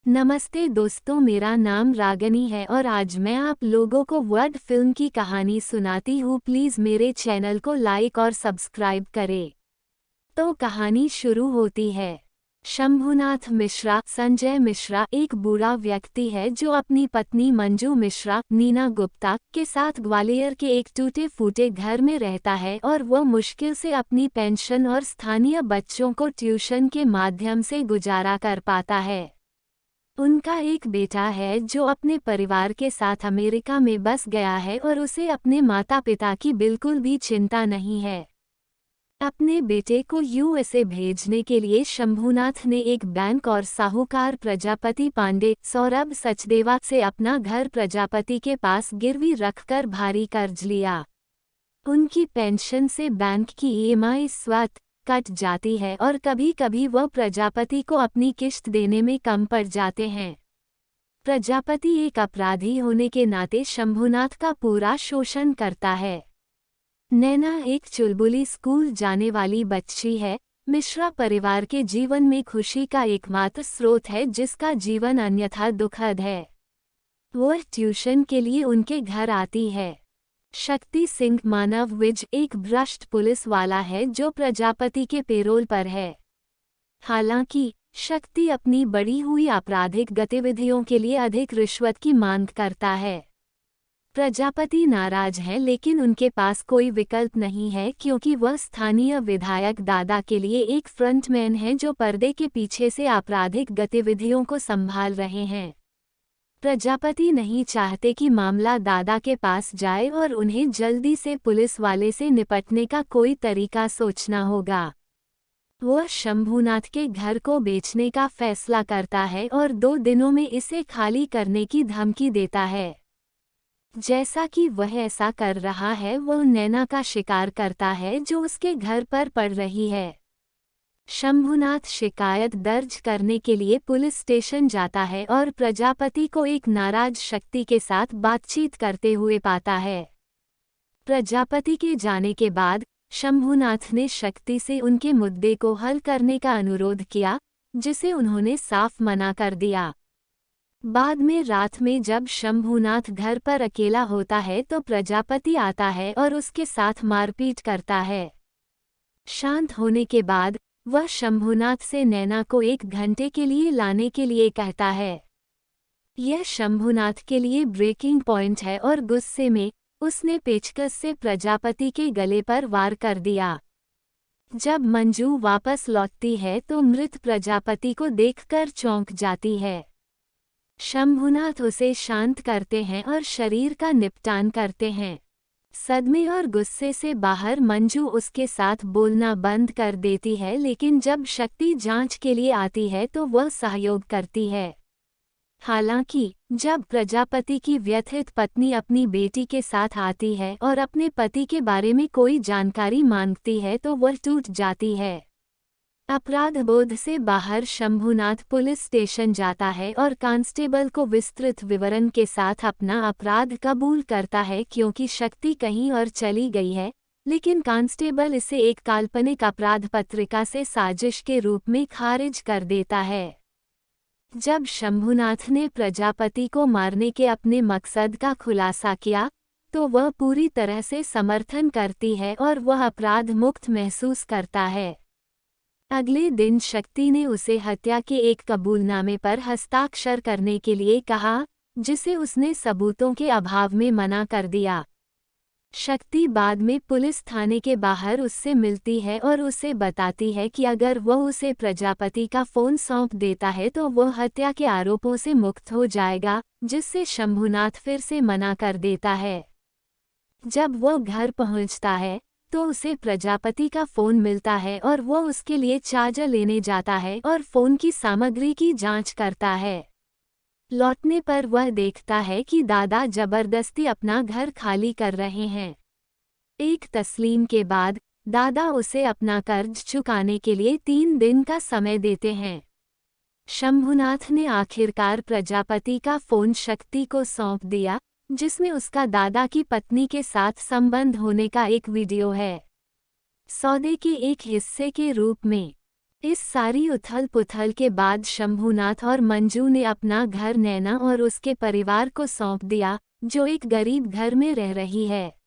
नमस्ते दोस्तों, मेरा नाम रागनी है और आज मैं आप लोगों को वर्ड फिल्म की कहानी सुनाती हूँ। प्लीज़ मेरे चैनल को लाइक और सब्सक्राइब करें। तो कहानी शुरू होती है। शंभुनाथ मिश्रा संजय मिश्रा एक बूढ़ा व्यक्ति है जो अपनी पत्नी मंजू मिश्रा नीना गुप्ता के साथ ग्वालियर के एक टूटे फूटे घर में रहता है और वह मुश्किल से अपनी पेंशन और स्थानीय बच्चों को ट्यूशन के माध्यम से गुजारा कर पाता है। उनका एक बेटा है जो अपने परिवार के साथ अमेरिका में बस गया है और उसे अपने माता पिता की बिल्कुल भी चिंता नहीं है। अपने बेटे को यूएसए भेजने के लिए शंभुनाथ ने एक बैंक और साहूकार प्रजापति पांडे सौरभ सचदेवा से अपना घर प्रजापति के पास गिरवी रखकर भारी कर्ज लिया। उनकी पेंशन से बैंक की ईएमआई स्वतः कट जाती है और कभी कभी वह प्रजापति को अपनी किश्त देने में कम पड़ जाते हैं। प्रजापति एक अपराधी होने के नाते शंभुनाथ का पूरा शोषण करता है। नैना एक चुलबुली स्कूल जाने वाली बच्ची है। मिश्रा परिवार के जीवन में खुशी का एकमात्र स्रोत है जिसका जीवन अन्यथा दुखद है। वह ट्यूशन के लिए उनके घर आती है। शक्ति सिंह मानव विज एक भ्रष्ट पुलिस वाला है जो प्रजापति के पेरोल पर है। हालांकि शक्ति अपनी बढ़ी हुई आपराधिक गतिविधियों के लिए अधिक रिश्वत की मांग करता है। प्रजापति नाराज है लेकिन उनके पास कोई विकल्प नहीं है क्योंकि वह स्थानीय विधायक दादा के लिए एक फ्रंटमैन है जो पर्दे के पीछे से आपराधिक गतिविधियों को संभाल रहे हैं। प्रजापति नहीं चाहते कि मामला दादा के पास जाए और उन्हें जल्दी से पुलिस वाले से निपटने का कोई तरीका सोचना होगा। वह शंभुनाथ के घर को बेचने का फैसला करता है और 2 दिनों में इसे खाली करने की धमकी देता है। जैसा कि वह ऐसा कर रहा है, वह नैना का शिकार करता है जो उसके घर पर पड़ रही है। शंभुनाथ शिकायत दर्ज करने के लिए पुलिस स्टेशन जाता है और प्रजापति को एक नाराज शक्ति के साथ बातचीत करते हुए पाता है। प्रजापति के जाने के बाद शंभुनाथ ने शक्ति से उनके मुद्दे को हल करने का अनुरोध किया, जिसे उन्होंने साफ मना कर दिया। बाद में रात में जब शंभुनाथ घर पर अकेला होता है तो प्रजापति आता है और उसके साथ मारपीट करता है। शांत होने के बाद वह शंभुनाथ से नैना को 1 घंटे के लिए लाने के लिए कहता है। यह शंभुनाथ के लिए ब्रेकिंग पॉइंट है और गुस्से में उसने पेचकस से प्रजापति के गले पर वार कर दिया। जब मंजू वापस लौटती है तो मृत प्रजापति को देखकर चौंक जाती है। शंभुनाथ उसे शांत करते हैं और शरीर का निपटान करते हैं। सदमे और गुस्से से बाहर मंजू उसके साथ बोलना बंद कर देती है, लेकिन जब शक्ति जांच के लिए आती है तो वह सहयोग करती है। हालांकि जब प्रजापति की व्यथित पत्नी अपनी बेटी के साथ आती है और अपने पति के बारे में कोई जानकारी मांगती है तो वह टूट जाती है। अपराध बोध से बाहर शंभुनाथ पुलिस स्टेशन जाता है और कांस्टेबल को विस्तृत विवरण के साथ अपना अपराध कबूल करता है क्योंकि शक्ति कहीं और चली गई है, लेकिन कांस्टेबल इसे एक काल्पनिक अपराध पत्रिका से साजिश के रूप में खारिज कर देता है। जब शंभुनाथ ने प्रजापति को मारने के अपने मकसद का खुलासा किया तो वह पूरी तरह से समर्थन करती है और वह अपराध मुक्त महसूस करता है। अगले दिन शक्ति ने उसे हत्या के एक कबूलनामे पर हस्ताक्षर करने के लिए कहा, जिसे उसने सबूतों के अभाव में मना कर दिया। शक्ति बाद में पुलिस थाने के बाहर उससे मिलती है और उसे बताती है कि अगर वह उसे प्रजापति का फोन सौंप देता है तो वह हत्या के आरोपों से मुक्त हो जाएगा, जिससे शंभुनाथ फिर से मना कर देता है। जब वह घर पहुंचता है तो उसे प्रजापति का फोन मिलता है और वह उसके लिए चार्जर लेने जाता है और फोन की सामग्री की जांच करता है। लौटने पर वह देखता है कि दादा जबरदस्ती अपना घर खाली कर रहे हैं। एक तस्लीम के बाद दादा उसे अपना कर्ज चुकाने के लिए 3 दिन का समय देते हैं। शंभुनाथ ने आखिरकार प्रजापति का फोन शक्ति को सौंप दिया, जिसमें उसका दादा की पत्नी के साथ संबंध होने का एक वीडियो है। सौदे के एक हिस्से के रूप में इस सारी उथल पुथल के बाद शंभूनाथ और मंजू ने अपना घर नैना और उसके परिवार को सौंप दिया, जो एक गरीब घर में रह रही है।